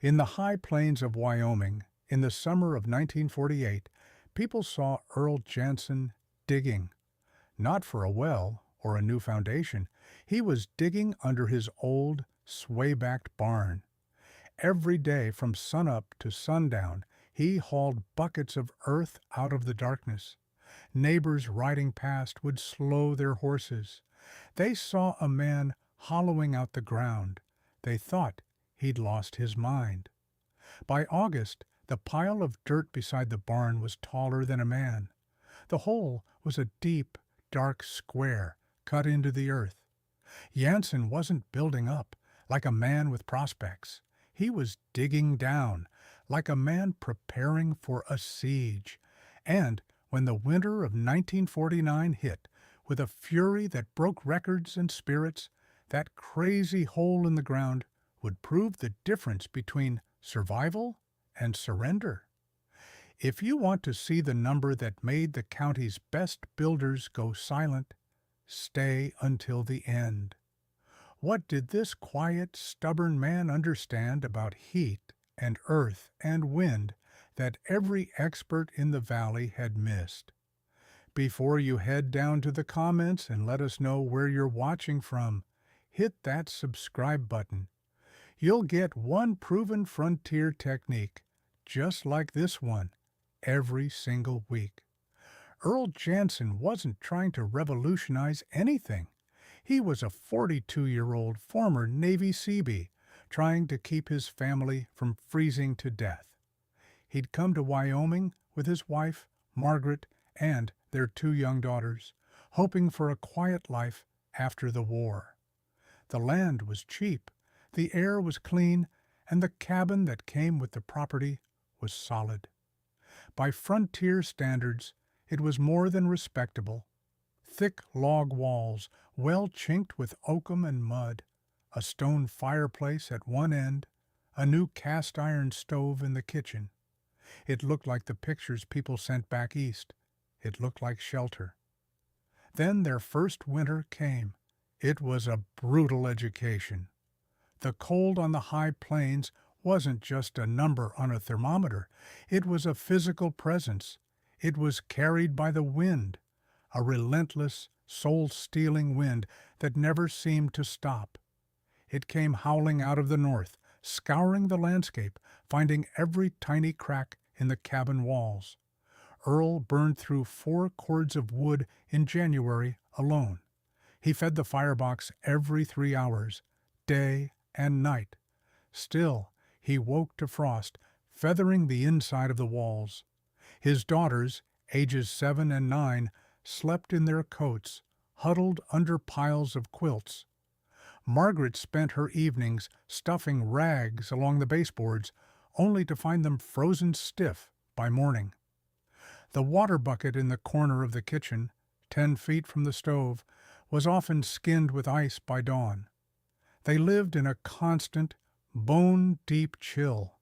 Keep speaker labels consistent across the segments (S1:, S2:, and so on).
S1: In the high plains of Wyoming, in the summer of 1948, people saw Earl Jansen digging, not for a well or a new foundation. He was digging under his old, sway-backed barn. Every day from sunup to sundown, he hauled buckets of earth out of the darkness. Neighbors riding past would slow their horses. They saw a man hollowing out the ground. They thought he'd lost his mind. By August, the pile of dirt beside the barn was taller than a man. The hole was a deep, dark square cut into the earth. Jansen wasn't building up like a man with prospects. He was digging down like a man preparing for a siege. And when the winter of 1949 hit, with a fury that broke records and spirits, that crazy hole in the ground would prove the difference between survival and surrender. If you want to see the number that made the county's best builders go silent, stay until the end. What did this quiet, stubborn man understand about heat and earth and wind that every expert in the valley had missed? Before you head down to the comments and let us know where you're watching from, hit that subscribe button. You'll get one proven frontier technique, just like this one, every single week. Earl Jansen wasn't trying to revolutionize anything. He was a 42-year-old former Navy Seabee trying to keep his family from freezing to death. He'd come to Wyoming with his wife, Margaret, and their 2 young daughters, hoping for a quiet life after the war. The land was cheap, the air was clean, and the cabin that came with the property was solid. By frontier standards, it was more than respectable. Thick log walls, well chinked with oakum and mud, a stone fireplace at one end, a new cast-iron stove in the kitchen. It looked like the pictures people sent back east. It looked like shelter. Then their first winter came. It was a brutal education. The cold on the high plains wasn't just a number on a thermometer. It was a physical presence. It was carried by the wind, a relentless, soul-stealing wind that never seemed to stop. It came howling out of the north, scouring the landscape, finding every tiny crack in the cabin walls. Earl burned through 4 cords of wood in January alone. He fed the firebox every 3 hours, day and night. Still, he woke to frost, feathering the inside of the walls. His daughters, ages 7 and 9, slept in their coats, huddled under piles of quilts. Margaret spent her evenings stuffing rags along the baseboards, only to find them frozen stiff by morning. The water bucket in the corner of the kitchen, 10 feet from the stove, was often skinned with ice by dawn. They lived in a constant, bone-deep chill.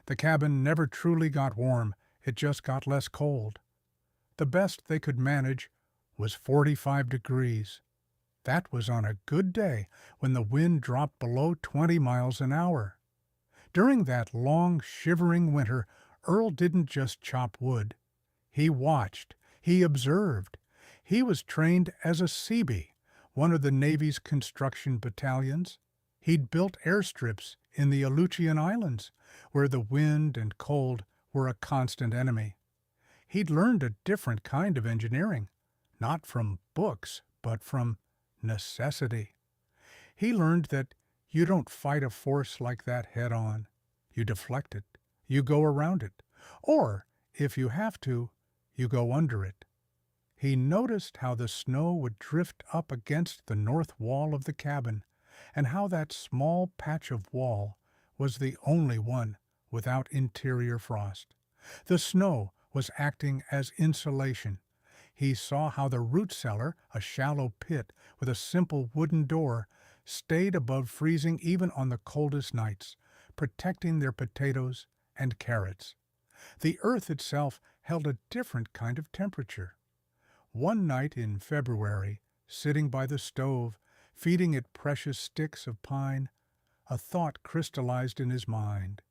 S1: The cabin never truly got warm, it just got less cold. The best they could manage was 45 degrees. That was on a good day when the wind dropped below 20 miles an hour. During that long, shivering winter, Earl didn't just chop wood. He watched. He observed. He was trained as a Seabee, one of the Navy's construction battalions. He'd built airstrips in the Aleutian Islands, where the wind and cold were a constant enemy. He'd learned a different kind of engineering, not from books, but from necessity. He learned that you don't fight a force like that head-on. You deflect it. You go around it. Or, if you have to, you go under it. He noticed how the snow would drift up against the north wall of the cabin, and how that small patch of wall was the only one without interior frost. The snow was acting as insulation. He saw how the root cellar, a shallow pit with a simple wooden door, stayed above freezing even on the coldest nights, protecting their potatoes and carrots. The earth itself held a different kind of temperature. One night in February, sitting by the stove, feeding it precious sticks of pine, a thought crystallized in his mind.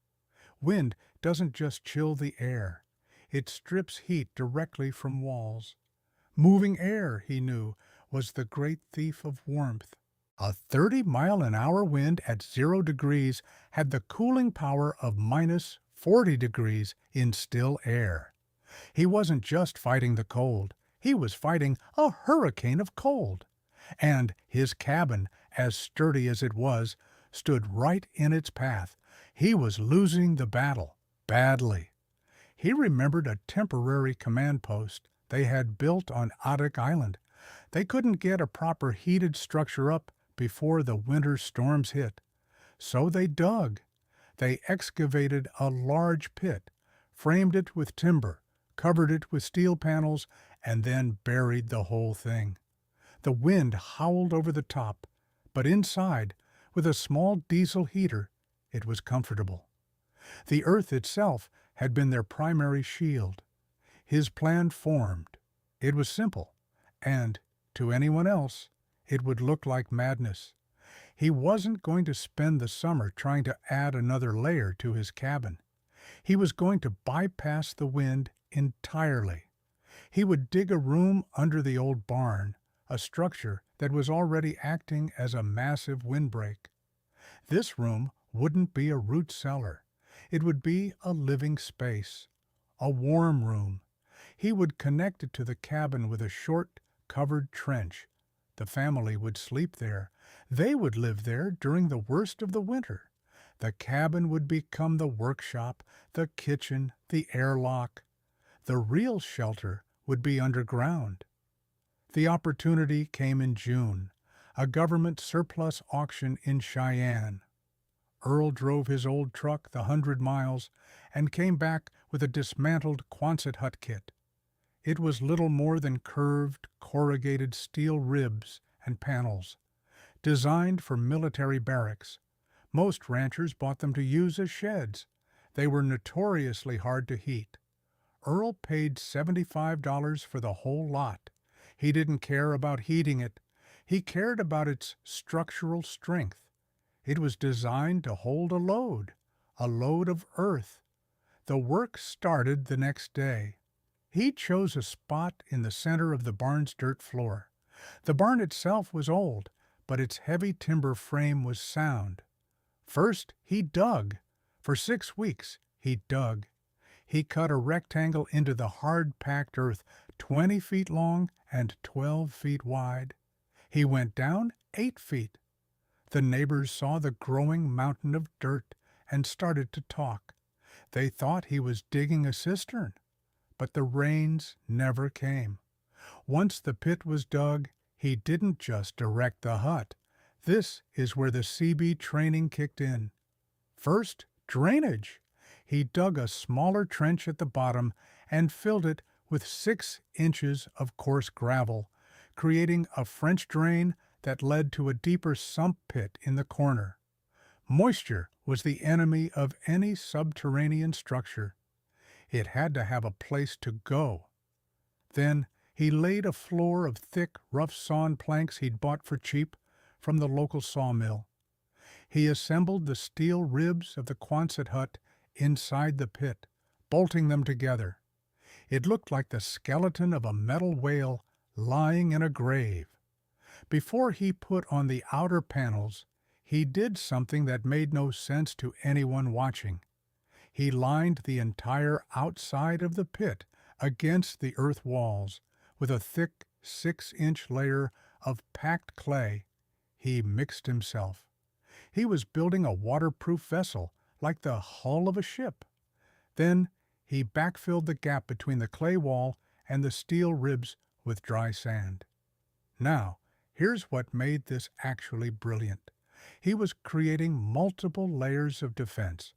S1: Wind doesn't just chill the air. It strips heat directly from walls. Moving air, he knew, was the great thief of warmth. A 30-mile-an-hour wind at 0 degrees had the cooling power of minus 40 degrees in still air. He wasn't just fighting the cold. He was fighting a hurricane of cold. And his cabin, as sturdy as it was, stood right in its path. He was losing the battle, badly. He remembered a temporary command post they had built on Adak Island. They couldn't get a proper heated structure up before the winter storms hit. So they dug. They excavated a large pit, framed it with timber, covered it with steel panels, and then buried the whole thing. The wind howled over the top, but inside, with a small diesel heater, it was comfortable. The earth itself had been their primary shield. His plan formed. It was simple, and, to anyone else, it would look like madness. He wasn't going to spend the summer trying to add another layer to his cabin. He was going to bypass the wind entirely. He would dig a room under the old barn, a structure that was already acting as a massive windbreak. This room wouldn't be a root cellar. It would be a living space, a warm room. He would connect it to the cabin with a short, covered trench. The family would sleep there. They would live there during the worst of the winter. The cabin would become the workshop, the kitchen, the airlock. The real shelter would be underground. The opportunity came in June, a government surplus auction in Cheyenne. Earl drove his old truck the 100 miles and came back with a dismantled Quonset hut kit. It was little more than curved, corrugated steel ribs and panels, designed for military barracks. Most ranchers bought them to use as sheds. They were notoriously hard to heat. Earl paid $75 for the whole lot. He didn't care about heating it. He cared about its structural strength. It was designed to hold a load of earth. The work started the next day. He chose a spot in the center of the barn's dirt floor. The barn itself was old, but its heavy timber frame was sound. First, he dug. For 6 weeks, he dug. He cut a rectangle into the hard-packed earth 20 feet long and 12 feet wide. He went down 8 feet. The neighbors saw the growing mountain of dirt and started to talk. They thought he was digging a cistern, but the rains never came. Once the pit was dug, he didn't just erect the hut. This is where the CB training kicked in. First, drainage. He dug a smaller trench at the bottom and filled it with 6 inches of coarse gravel, creating a French drain that led to a deeper sump pit in the corner. Moisture was the enemy of any subterranean structure. It had to have a place to go. Then he laid a floor of thick, rough-sawn planks he'd bought for cheap from the local sawmill. He assembled the steel ribs of the Quonset hut inside the pit, bolting them together. It looked like the skeleton of a metal whale lying in a grave. Before he put on the outer panels, he did something that made no sense to anyone watching. He lined the entire outside of the pit against the earth walls with a thick 6-inch layer of packed clay. He mixed himself. He was building a waterproof vessel like the hull of a ship. Then he backfilled the gap between the clay wall and the steel ribs with dry sand. Now, here's what made this actually brilliant. He was creating multiple layers of defense.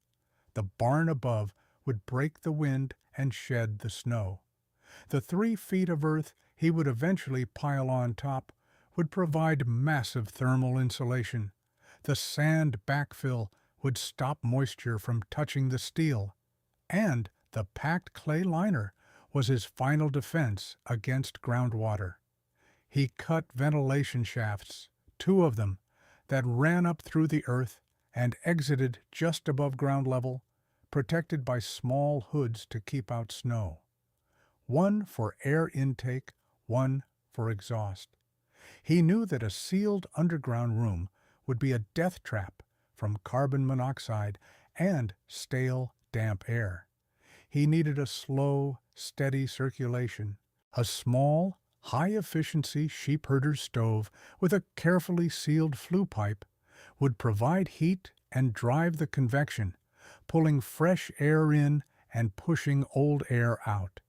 S1: The barn above would break the wind and shed the snow. The 3 feet of earth he would eventually pile on top would provide massive thermal insulation. The sand backfill would stop moisture from touching the steel. And the packed clay liner was his final defense against groundwater. He cut ventilation shafts, 2 of them, that ran up through the earth and exited just above ground level, protected by small hoods to keep out snow. One for air intake, one for exhaust. He knew that a sealed underground room would be a death trap from carbon monoxide and stale, damp air. He needed a slow, steady circulation. A small, high-efficiency sheepherder's stove with a carefully sealed flue pipe would provide heat and drive the convection, pulling fresh air in and pushing old air out.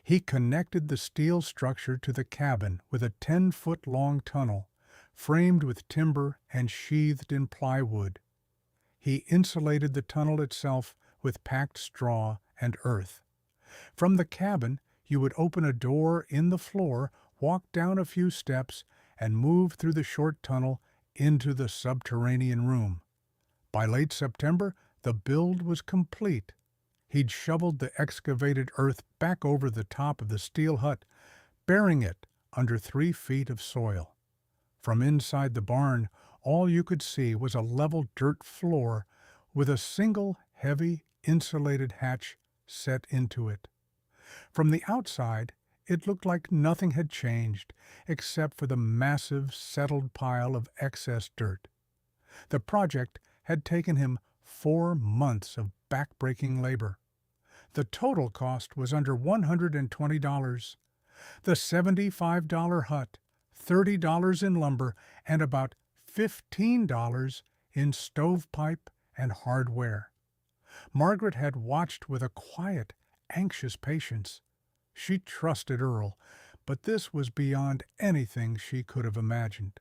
S1: He connected the steel structure to the cabin with a 10-foot-long tunnel, framed with timber and sheathed in plywood. He insulated the tunnel itself with packed straw and earth. From the cabin, you would open a door in the floor, walk down a few steps, and move through the short tunnel into the subterranean room. By late September, the build was complete. He'd shoveled the excavated earth back over the top of the steel hut, burying it under 3 feet of soil. From inside the barn, all you could see was a level dirt floor with a single heavy insulated hatch set into it. From the outside, it looked like nothing had changed except for the massive, settled pile of excess dirt. The project had taken him 4 months of back-breaking labor. The total cost was under $120. The $75 hut, $30 in lumber, and about $15 in stovepipe and hardware. Margaret had watched with a quiet, anxious patience. She trusted Earl, but this was beyond anything she could have imagined.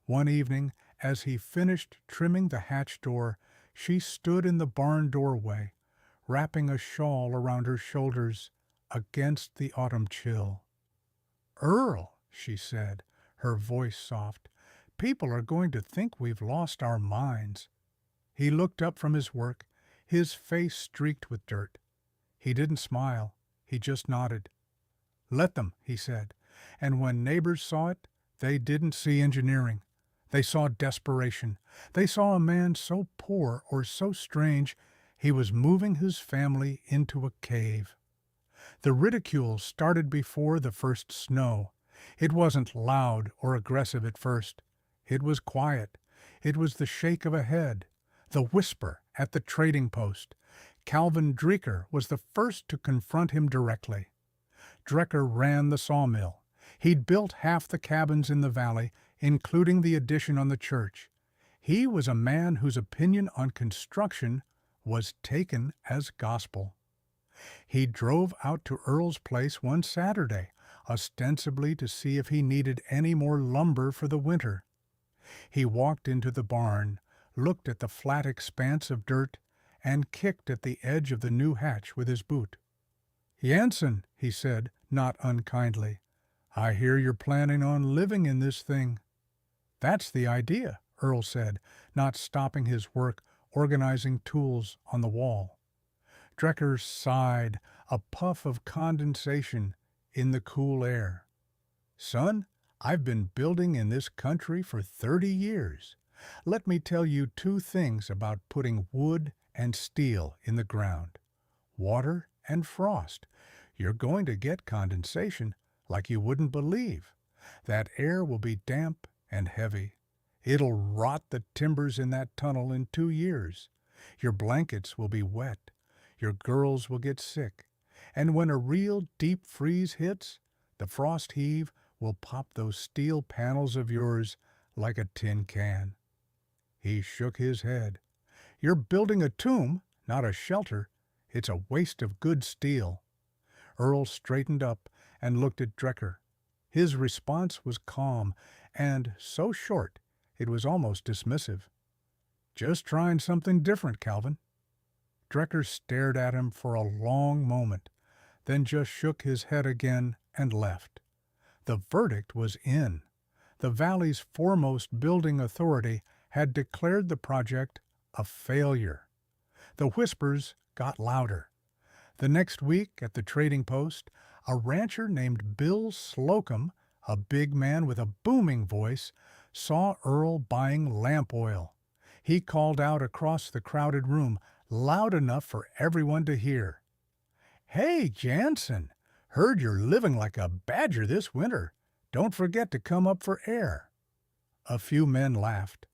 S1: One evening, as he finished trimming the hatch door, she stood in the barn doorway, wrapping a shawl around her shoulders against the autumn chill. "Earl," she said, her voice soft, "people are going to think we've lost our minds." He looked up from his work, his face streaked with dirt. He didn't smile, he just nodded. "Let them," he said, and when neighbors saw it, they didn't see engineering. They saw desperation. They saw a man so poor or so strange he was moving his family into a cave. The ridicule started before the first snow. It wasn't loud or aggressive at first. It was quiet. It was the shake of a head, the whisper at the trading post. Calvin Dreeker was the first to confront him directly. Dreeker ran the sawmill. He'd built half the cabins in the valley, including the addition on the church. He was a man whose opinion on construction was taken as gospel. He drove out to Earl's place one Saturday, ostensibly to see if he needed any more lumber for the winter. He walked into the barn, looked at the flat expanse of dirt, and kicked at the edge of the new hatch with his boot. "Jansen," he said, not unkindly, "I hear you're planning on living in this thing." "That's the idea," Earl said, not stopping his work organizing tools on the wall. Dreeker sighed, a puff of condensation in the cool air. "Son, I've been building in this country for 30 years. Let me tell you 2 things about putting wood and steel in the ground. Water and frost. You're going to get condensation like you wouldn't believe. That air will be damp and heavy. It'll rot the timbers in that tunnel in 2 years. Your blankets will be wet. Your girls will get sick. And when a real deep freeze hits, the frost heave will pop those steel panels of yours like a tin can." He shook his head. "You're building a tomb, not a shelter. It's a waste of good steel." Earl straightened up and looked at Dreeker. His response was calm and so short it was almost dismissive. "Just trying something different, Calvin." Dreeker stared at him for a long moment, then just shook his head again and left. The verdict was in. The valley's foremost building authority had declared the project a failure. The whispers got louder. The next week at the trading post, a rancher named Bill Slocum, a big man with a booming voice, saw Earl buying lamp oil. He called out across the crowded room, loud enough for everyone to hear. "Hey, Jansen! Heard you're living like a badger this winter. Don't forget to come up for air." A few men laughed.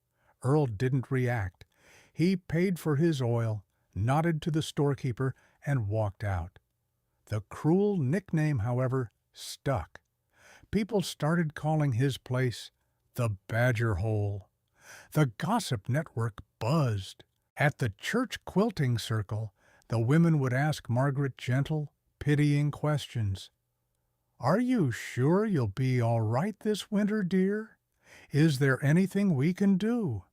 S1: Earl didn't react. He paid for his oil, nodded to the storekeeper, and walked out. The cruel nickname, however, stuck. People started calling his place the Badger Hole. The gossip network buzzed. At the church quilting circle, the women would ask Margaret gentle, pitying questions. "Are you sure you'll be all right this winter, dear? Is there anything we can do?"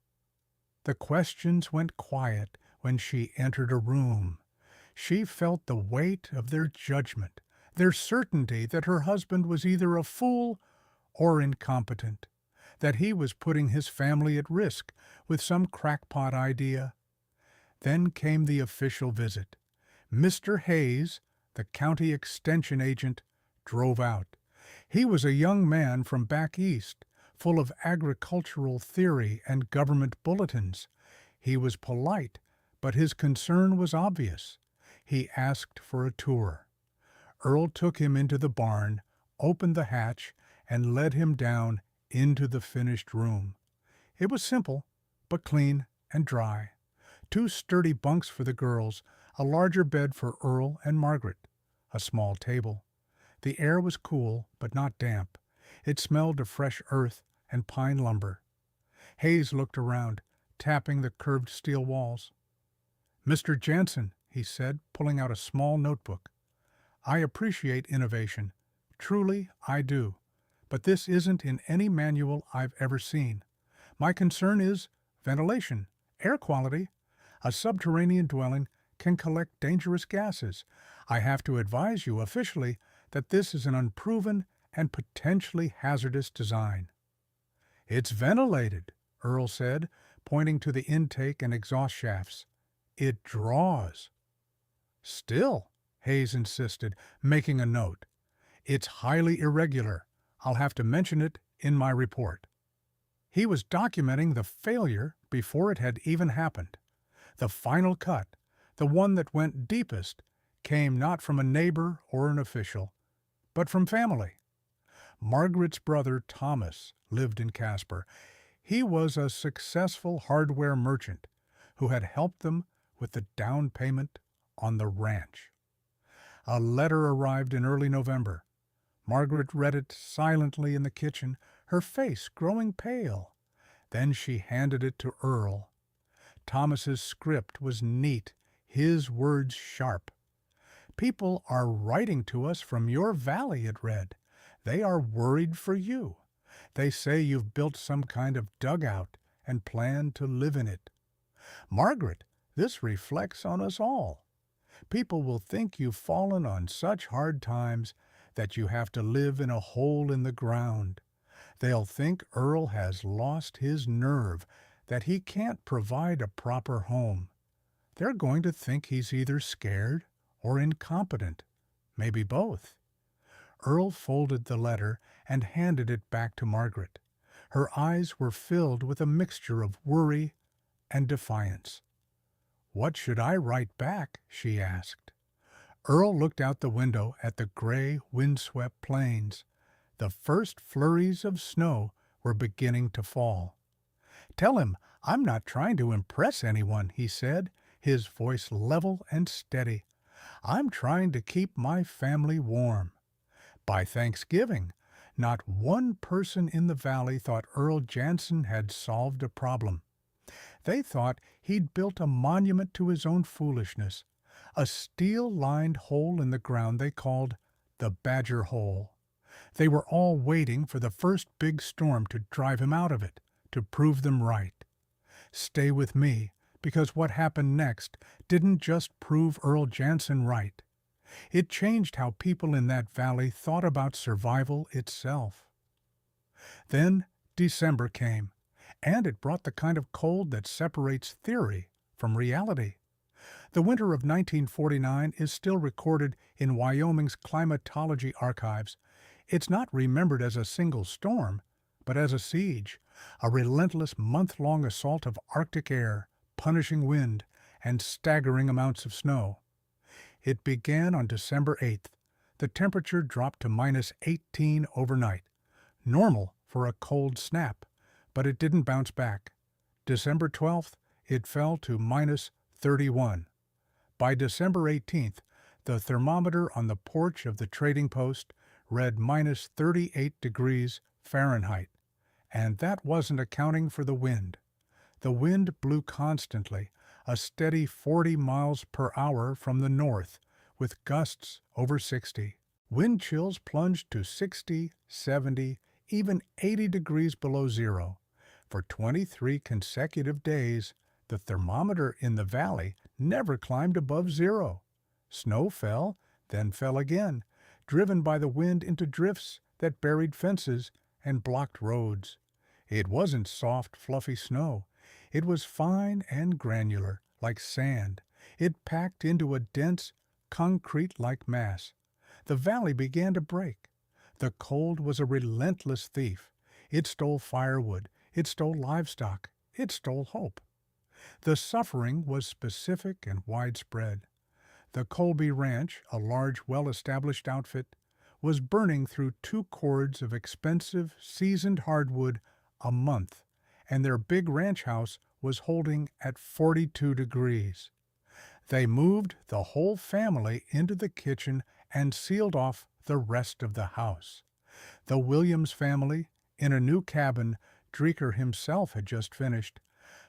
S1: The questions went quiet when she entered a room. She felt the weight of their judgment, their certainty that her husband was either a fool or incompetent, that he was putting his family at risk with some crackpot idea. Then came the official visit. Mr. Hayes, the county extension agent, drove out. He was a young man from back east, full of agricultural theory and government bulletins. He was polite, but his concern was obvious. He asked for a tour. Earl took him into the barn, opened the hatch, and led him down into the finished room. It was simple, but clean and dry. 2 sturdy bunks for the girls, a larger bed for Earl and Margaret, a small table. The air was cool, but not damp. It smelled of fresh earth and pine lumber. Hayes looked around, tapping the curved steel walls. "Mr. Jansen," he said, pulling out a small notebook. "I appreciate innovation. Truly, I do. But this isn't in any manual I've ever seen. My concern is ventilation, air quality. A subterranean dwelling can collect dangerous gases. I have to advise you officially that this is an unproven and potentially hazardous design." "It's ventilated," Earl said, pointing to the intake and exhaust shafts. "It draws." "Still," Hayes insisted, making a note. "It's highly irregular. I'll have to mention it in my report." He was documenting the failure before it had even happened. The final cut, the one that went deepest, came not from a neighbor or an official, but from family. Margaret's brother Thomas lived in Casper. He was a successful hardware merchant who had helped them with the down payment on the ranch. A letter arrived in early November. Margaret read it silently in the kitchen, her face growing pale. Then she handed it to Earl. Thomas's script was neat, his words sharp. "People are writing to us from your valley," it read. "They are worried for you. They say you've built some kind of dugout and plan to live in it. Margaret, this reflects on us all. People will think you've fallen on such hard times that you have to live in a hole in the ground. They'll think Earl has lost his nerve, that he can't provide a proper home. They're going to think he's either scared or incompetent, maybe both." Earl folded the letter and handed it back to Margaret. Her eyes were filled with a mixture of worry and defiance. "What should I write back?" she asked. Earl looked out the window at the gray, windswept plains. The first flurries of snow were beginning to fall. "Tell him I'm not trying to impress anyone," he said, his voice level and steady. "I'm trying to keep my family warm." By Thanksgiving, not one person in the valley thought Earl Jansen had solved a problem. They thought he'd built a monument to his own foolishness, a steel-lined hole in the ground they called the Badger Hole. They were all waiting for the first big storm to drive him out of it, to prove them right. Stay with me, because what happened next didn't just prove Earl Jansen right. It changed how people in that valley thought about survival itself. Then December came, and it brought the kind of cold that separates theory from reality. The winter of 1949 is still recorded in Wyoming's climatology archives. It's not remembered as a single storm, but as a siege, a relentless month-long assault of Arctic air, punishing wind, and staggering amounts of snow. It began on December 8th. The temperature dropped to -18 overnight, normal for a cold snap, but it didn't bounce back. December 12th, it fell to -31. By December 18th, the thermometer on the porch of the trading post read -38 degrees Fahrenheit, and that wasn't accounting for the wind. The wind blew constantly, a steady 40 miles per hour from the north, with gusts over 60. Wind chills plunged to 60, 70, even 80 degrees below zero. For 23 consecutive days, the thermometer in the valley never climbed above zero. Snow fell, then fell again, driven by the wind into drifts that buried fences and blocked roads. It wasn't soft, fluffy snow. It was fine and granular, like sand. It packed into a dense, concrete-like mass. The valley began to break. The cold was a relentless thief. It stole firewood. It stole livestock. It stole hope. The suffering was specific and widespread. The Colby Ranch, a large, well-established outfit, was burning through 2 cords of expensive, seasoned hardwood a month, and their big ranch house was holding at 42 degrees. They moved the whole family into the kitchen and sealed off the rest of the house. The Williams family, in a new cabin Dreeker himself had just finished,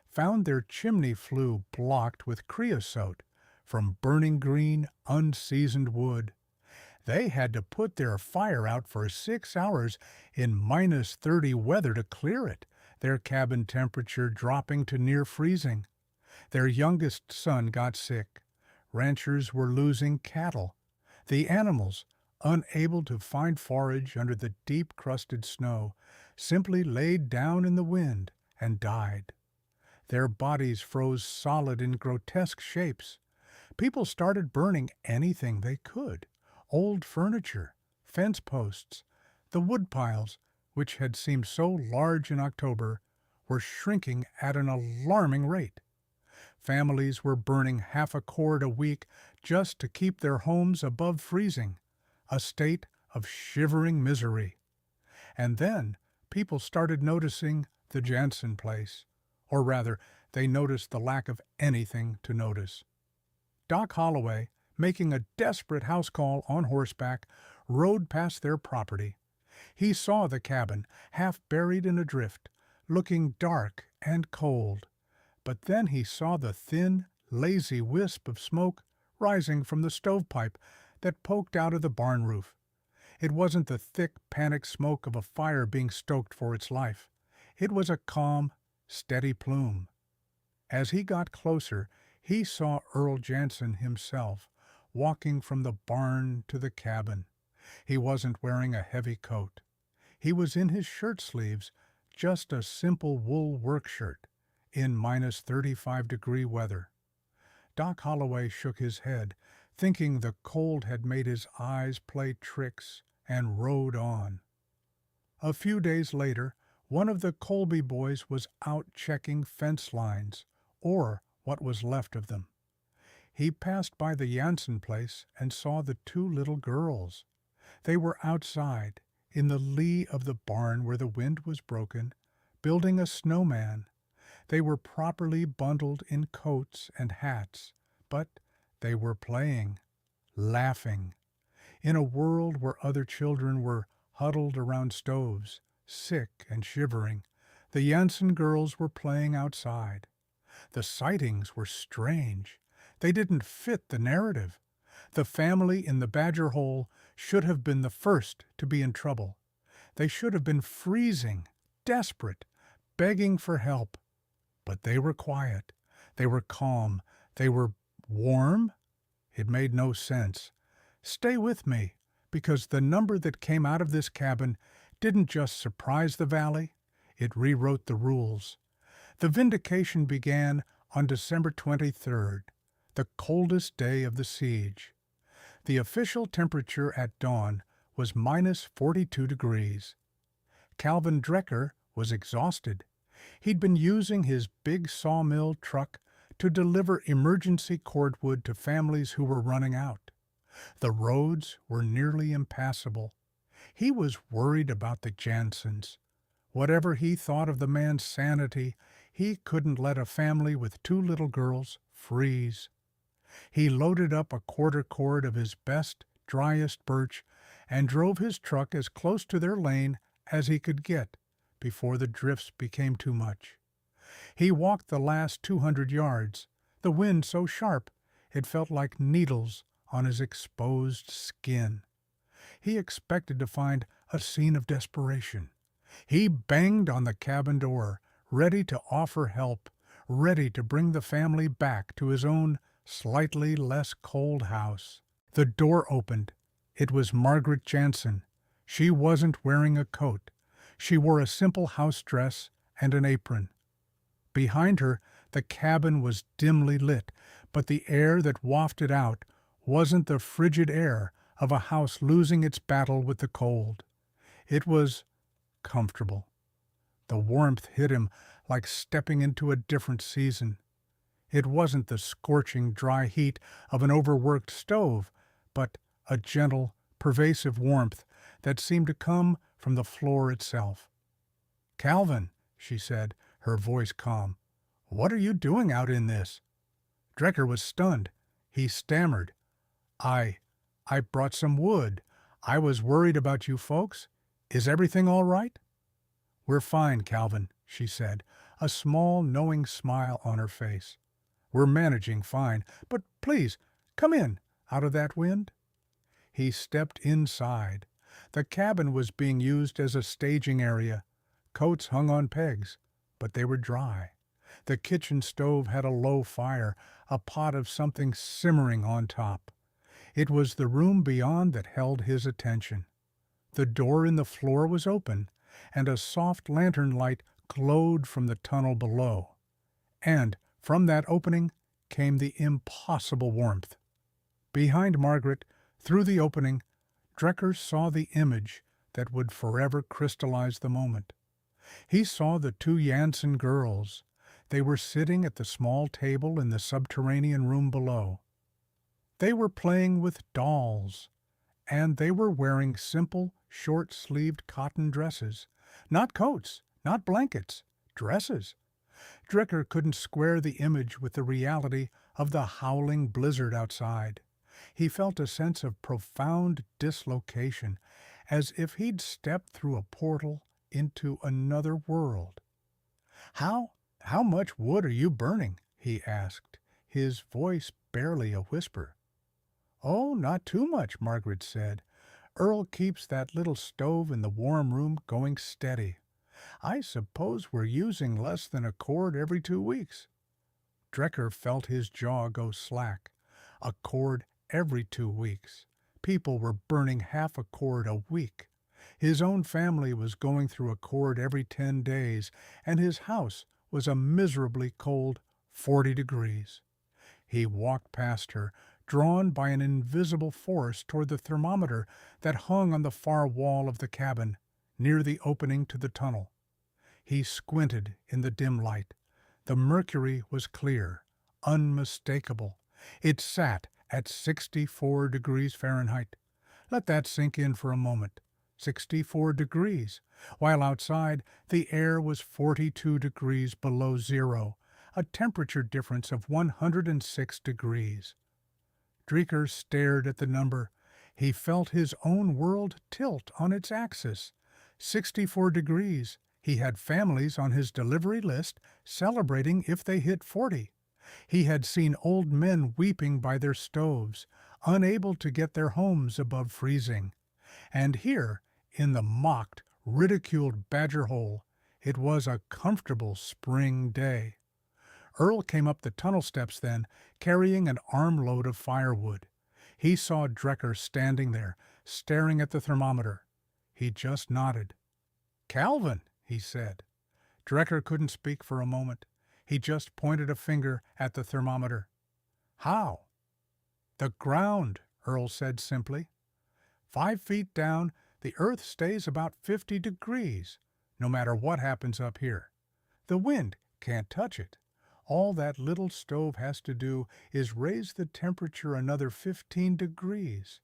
S1: found their chimney flue blocked with creosote from burning green, unseasoned wood. They had to put their fire out for 6 hours in -30 weather to clear it, their cabin temperature dropping to near freezing. Their youngest son got sick. Ranchers were losing cattle. The animals, unable to find forage under the deep-crusted snow, simply laid down in the wind and died. Their bodies froze solid in grotesque shapes. People started burning anything they could: old furniture, fence posts. The wood piles, which had seemed so large in October, were shrinking at an alarming rate. Families were burning half a cord a week just to keep their homes above freezing, a state of shivering misery. And then people started noticing the Jansen place, or rather, they noticed the lack of anything to notice. Doc Holloway, making a desperate house call on horseback, rode past their property. He saw the cabin, half buried in a drift, looking dark and cold. But then he saw the thin, lazy wisp of smoke rising from the stovepipe that poked out of the barn roof. It wasn't the thick, panic smoke of a fire being stoked for its life. It was a calm, steady plume. As he got closer, he saw Earl Jansen himself, walking from the barn to the cabin. He wasn't wearing a heavy coat. He was in his shirt sleeves, just a simple wool work shirt, in -35-degree weather. Doc Holloway shook his head, thinking the cold had made his eyes play tricks, and rode on. A few days later, one of the Colby boys was out checking fence lines, or what was left of them. He passed by the Jansen place and saw the 2 little girls. They were outside, in the lee of the barn where the wind was broken, building a snowman. They were properly bundled in coats and hats, but they were playing, laughing. In a world where other children were huddled around stoves, sick and shivering, the Jansen girls were playing outside. The sightings were strange. They didn't fit the narrative. The family in the Badger Hole should have been the first to be in trouble. They should have been freezing, desperate, begging for help. But they were quiet. They were calm. They were warm. It made no sense. Stay with me, because the number that came out of this cabin didn't just surprise the valley, it rewrote the rules. The vindication began on December 23rd, the coldest day of the siege. The official temperature at dawn was -42 degrees. Calvin Drecker was exhausted. He'd been using his big sawmill truck to deliver emergency cordwood to families who were running out. The roads were nearly impassable. He was worried about the Jansons. Whatever he thought of the man's sanity, he couldn't let a family with 2 little girls freeze. He loaded up a quarter cord of his best, driest birch and drove his truck as close to their lane as he could get before the drifts became too much. He walked the last 200 yards, the wind so sharp it felt like needles on his exposed skin. He expected to find a scene of desperation. He banged on the cabin door, ready to offer help, ready to bring the family back to his own slightly less cold house. The door opened. It was Margaret Jansen. She wasn't wearing a coat. She wore a simple house dress and an apron. Behind her, the cabin was dimly lit, but the air that wafted out wasn't the frigid air of a house losing its battle with the cold. It was comfortable. The warmth hit him like stepping into a different season. It wasn't the scorching, dry heat of an overworked stove, but a gentle, pervasive warmth that seemed to come from the floor itself. "Calvin," she said, her voice calm, "what are you doing out in this?" Drecker was stunned. He stammered, I brought some wood. I was worried about you folks. Is everything all right?" "We're fine, Calvin," she said, a small, knowing smile on her face. "We're managing fine, but please, come in, out of that wind." He stepped inside. The cabin was being used as a staging area. Coats hung on pegs, but they were dry. The kitchen stove had a low fire, a pot of something simmering on top. It was the room beyond that held his attention. The door in the floor was open, and a soft lantern light glowed from the tunnel below. And from that opening came the impossible warmth. Behind Margaret, through the opening, Drecker saw the image that would forever crystallize the moment. He saw the 2 Jansen girls. They were sitting at the small table in the subterranean room below. They were playing with dolls, and they were wearing simple, short-sleeved cotton dresses. Not coats, not blankets, dresses. Drecker couldn't square the image with the reality of the howling blizzard outside. He felt a sense of profound dislocation, as if he'd stepped through a portal into another world. How much wood are you burning?" he asked, his voice barely a whisper. "Oh, not too much," Margaret said. "Earl keeps that little stove in the warm room going steady. I suppose we're using less than a cord every 2 weeks." Drecker felt his jaw go slack. A cord every 2 weeks. People were burning half a cord a week. His own family was going through a cord every 10 days, and his house was a miserably cold 40 degrees. He walked past her, drawn by an invisible force toward the thermometer that hung on the far wall of the cabin, near the opening to the tunnel. He squinted in the dim light. The mercury was clear, unmistakable. It sat at 64 degrees Fahrenheit. Let that sink in for a moment. 64 degrees, while outside the air was 42 degrees below zero, a temperature difference of 106 degrees. Drecker stared at the number. He felt his own world tilt on its axis. 64 degrees. He had families on his delivery list celebrating if they hit 40. He had seen old men weeping by their stoves, unable to get their homes above freezing. And here, in the mocked, ridiculed badger hole, it was a comfortable spring day. Earl came up the tunnel steps then, carrying an armload of firewood. He saw Drecker standing there, staring at the thermometer. He just nodded. "Calvin," he said. Drecker couldn't speak for a moment. He just pointed a finger at the thermometer. "How?" "The ground," Earl said simply. 5 feet down, the earth stays about 50 degrees, no matter what happens up here. The wind can't touch it. All that little stove has to do is raise the temperature another 15 degrees.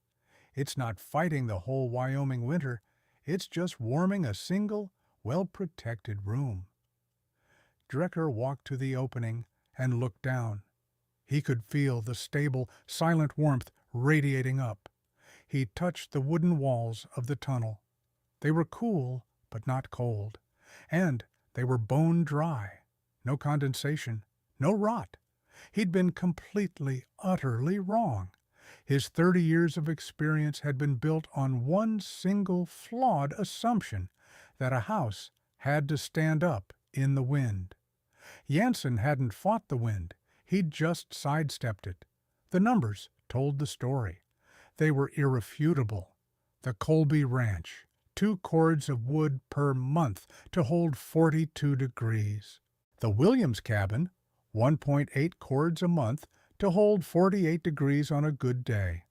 S1: It's not fighting the whole Wyoming winter, it's just warming a single, well-protected room. Drecker walked to the opening and looked down. He could feel the stable, silent warmth radiating up. He touched the wooden walls of the tunnel. They were cool, but not cold. And they were bone dry. No condensation, no rot. He'd been completely, utterly wrong. His 30 years of experience had been built on one single flawed assumption, that a house had to stand up in the wind. Jansen hadn't fought the wind. He'd just sidestepped it. The numbers told the story. They were irrefutable. The Colby Ranch, 2 cords of wood per month to hold 42 degrees. The Williams cabin, 1.8 cords a month to hold 48 degrees on a good day.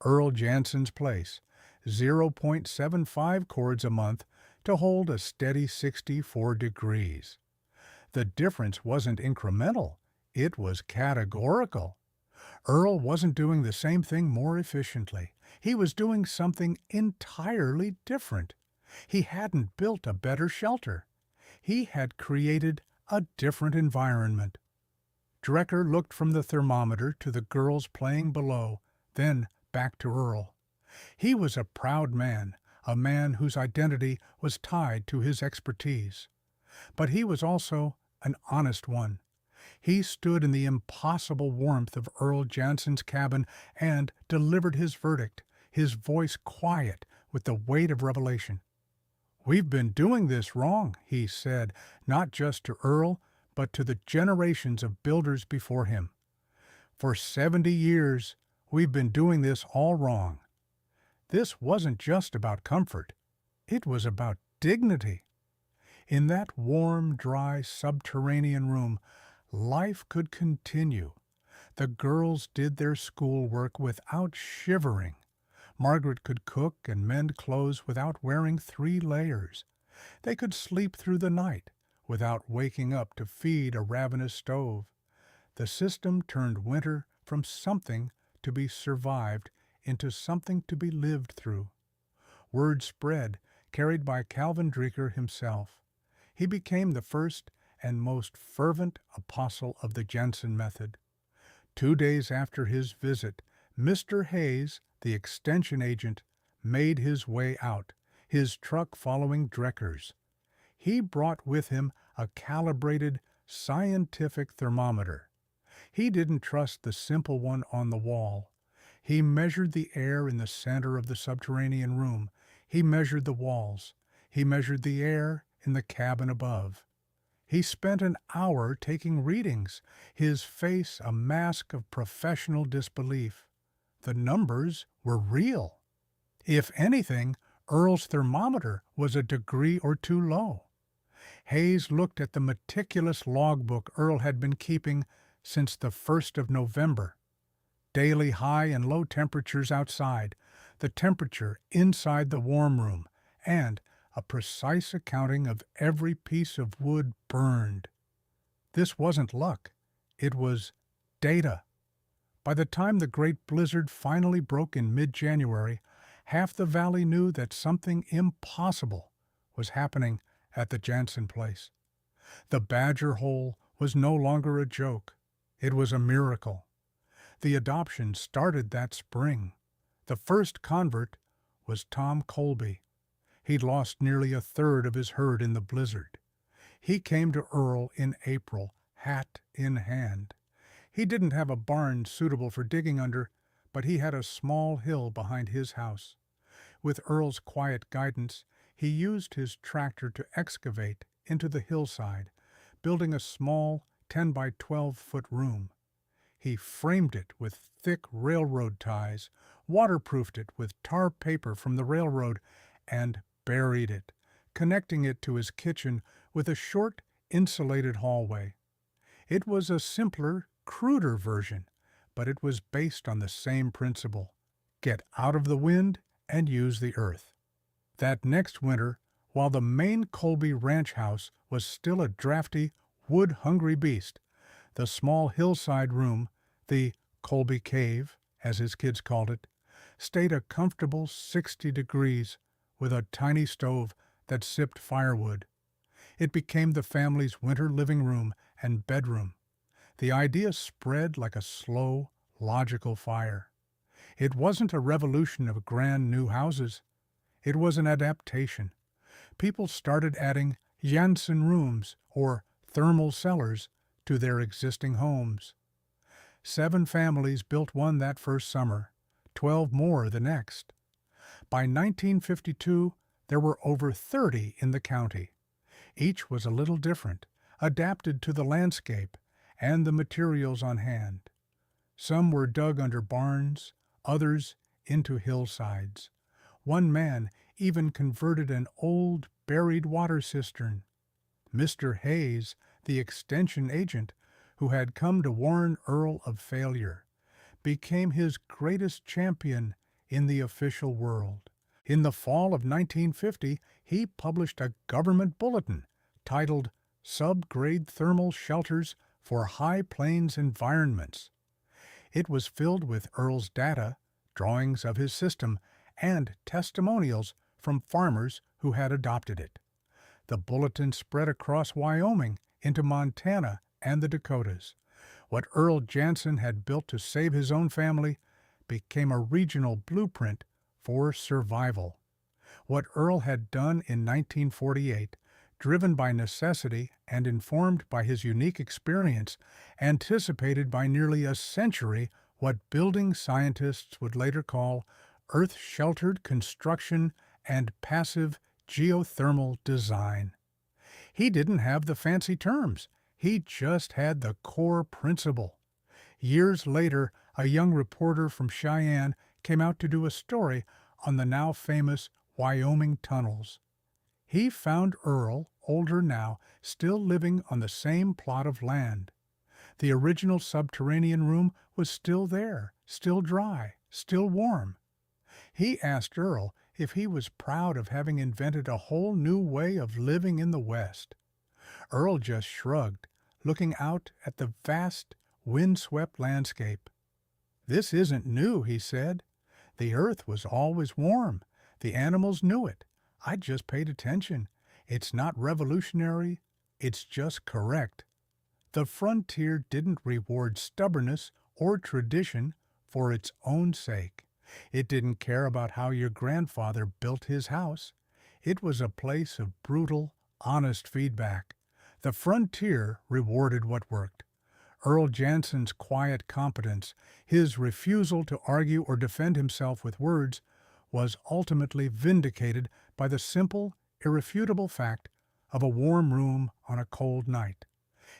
S1: Earl Jansen's place, 0.75 cords a month to hold a steady 64 degrees. The difference wasn't incremental, it was categorical. Earl wasn't doing the same thing more efficiently. He was doing something entirely different. He hadn't built a better shelter. He had created a different environment. Drecker looked from the thermometer to the girls playing below, then back to Earl. He was a proud man, a man whose identity was tied to his expertise. But he was also an honest one. He stood in the impossible warmth of Earl Jansen's cabin and delivered his verdict, his voice quiet with the weight of revelation. "We've been doing this wrong," he said, not just to Earl, but to the generations of builders before him. "For 70 years, we've been doing this all wrong." This wasn't just about comfort. It was about dignity. In that warm, dry, subterranean room, life could continue. The girls did their schoolwork without shivering. Margaret could cook and mend clothes without wearing 3 layers. They could sleep through the night without waking up to feed a ravenous stove. The system turned winter from something to be survived into something to be lived through. Word spread, carried by Calvin Drecker himself. He became the first and most fervent apostle of the Jansen method. 2 days after his visit, Mr. Hayes, the extension agent, made his way out, his truck following Drecker's. He brought with him a calibrated, scientific thermometer. He didn't trust the simple one on the wall. He measured the air in the center of the subterranean room. He measured the walls. He measured the air in the cabin above. He spent an hour taking readings, his face a mask of professional disbelief. The numbers were real. If anything, Earl's thermometer was a degree or 2 low. Hayes looked at the meticulous logbook Earl had been keeping since the 1st of November. Daily high and low temperatures outside, the temperature inside the warm room, and a precise accounting of every piece of wood burned. This wasn't luck. It was data. By the time the great blizzard finally broke in mid-January, half the valley knew that something impossible was happening at the Jansen place. The Badger Hole was no longer a joke. It was a miracle. The adoption started that spring. The first convert was Tom Colby. He'd lost nearly a third of his herd in the blizzard. He came to Earl in April, hat in hand. He didn't have a barn suitable for digging under, but he had a small hill behind his house. With Earl's quiet guidance, he used his tractor to excavate into the hillside, building a small 10 by 12-foot room. He framed it with thick railroad ties, waterproofed it with tar paper from the railroad, and buried it, connecting it to his kitchen with a short, insulated hallway. It was a simpler, cruder version, but it was based on the same principle: get out of the wind and use the earth. That next winter, while the main Colby ranch house was still a drafty, wood-hungry beast, The small hillside room, the Colby Cave, as his kids called it, stayed a comfortable 60 degrees with a tiny stove that sipped firewood. It became the family's winter living room and bedroom. The idea spread like a slow, logical fire. It wasn't a revolution of grand new houses. It was an adaptation. People started adding Jansen rooms or thermal cellars to their existing homes. 7 families built one that first summer, 12 more the next. By 1952, there were over 30 in the county. Each was a little different, adapted to the landscape and the materials on hand. Some were dug under barns, others into hillsides. One man even converted an old, buried water cistern. Mr. Hayes, the extension agent, who had come to warn Earl of failure, became his greatest champion in the official world. In the fall of 1950, he published a government bulletin titled Subgrade Thermal Shelters for High Plains Environments. It was filled with Earl's data, drawings of his system, and testimonials from farmers who had adopted it. The bulletin spread across Wyoming into Montana and the Dakotas. What Earl Jansen had built to save his own family became a regional blueprint for survival. What Earl had done in 1948, driven by necessity and informed by his unique experience, anticipated by nearly a century what building scientists would later call earth-sheltered construction and passive geothermal design. He didn't have the fancy terms. He just had the core principle. Years later, a young reporter from Cheyenne came out to do a story on the now famous Wyoming tunnels. He found Earl, older now, still living on the same plot of land. The original subterranean room was still there, still dry, still warm. He asked Earl if he was proud of having invented a whole new way of living in the West. Earl just shrugged, looking out at the vast, wind-swept landscape. "This isn't new," he said. "The earth was always warm. The animals knew it. I just paid attention. It's not revolutionary. It's just correct." The frontier didn't reward stubbornness or tradition for its own sake. It didn't care about how your grandfather built his house. It was a place of brutal, honest feedback. The frontier rewarded what worked. Earl Jansen's quiet competence, his refusal to argue or defend himself with words, was ultimately vindicated by the simple, irrefutable fact of a warm room on a cold night.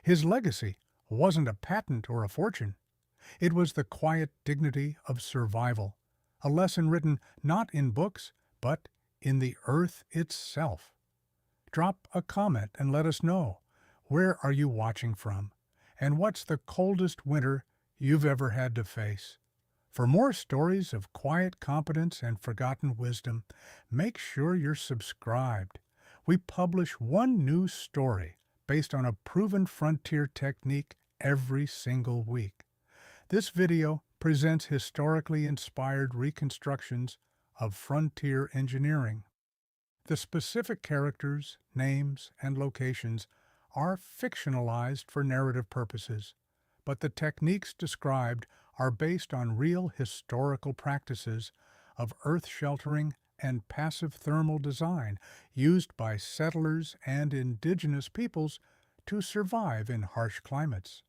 S1: His legacy wasn't a patent or a fortune. It was the quiet dignity of survival, a lesson written not in books, but in the earth itself. Drop a comment and let us know. Where are you watching from? And what's the coldest winter you've ever had to face? For more stories of quiet competence and forgotten wisdom, make sure you're subscribed. We publish one new story based on a proven frontier technique every single week. This video presents historically inspired reconstructions of frontier engineering. The specific characters, names, and locations are fictionalized for narrative purposes, but the techniques described are based on real historical practices of earth sheltering and passive thermal design used by settlers and indigenous peoples to survive in harsh climates.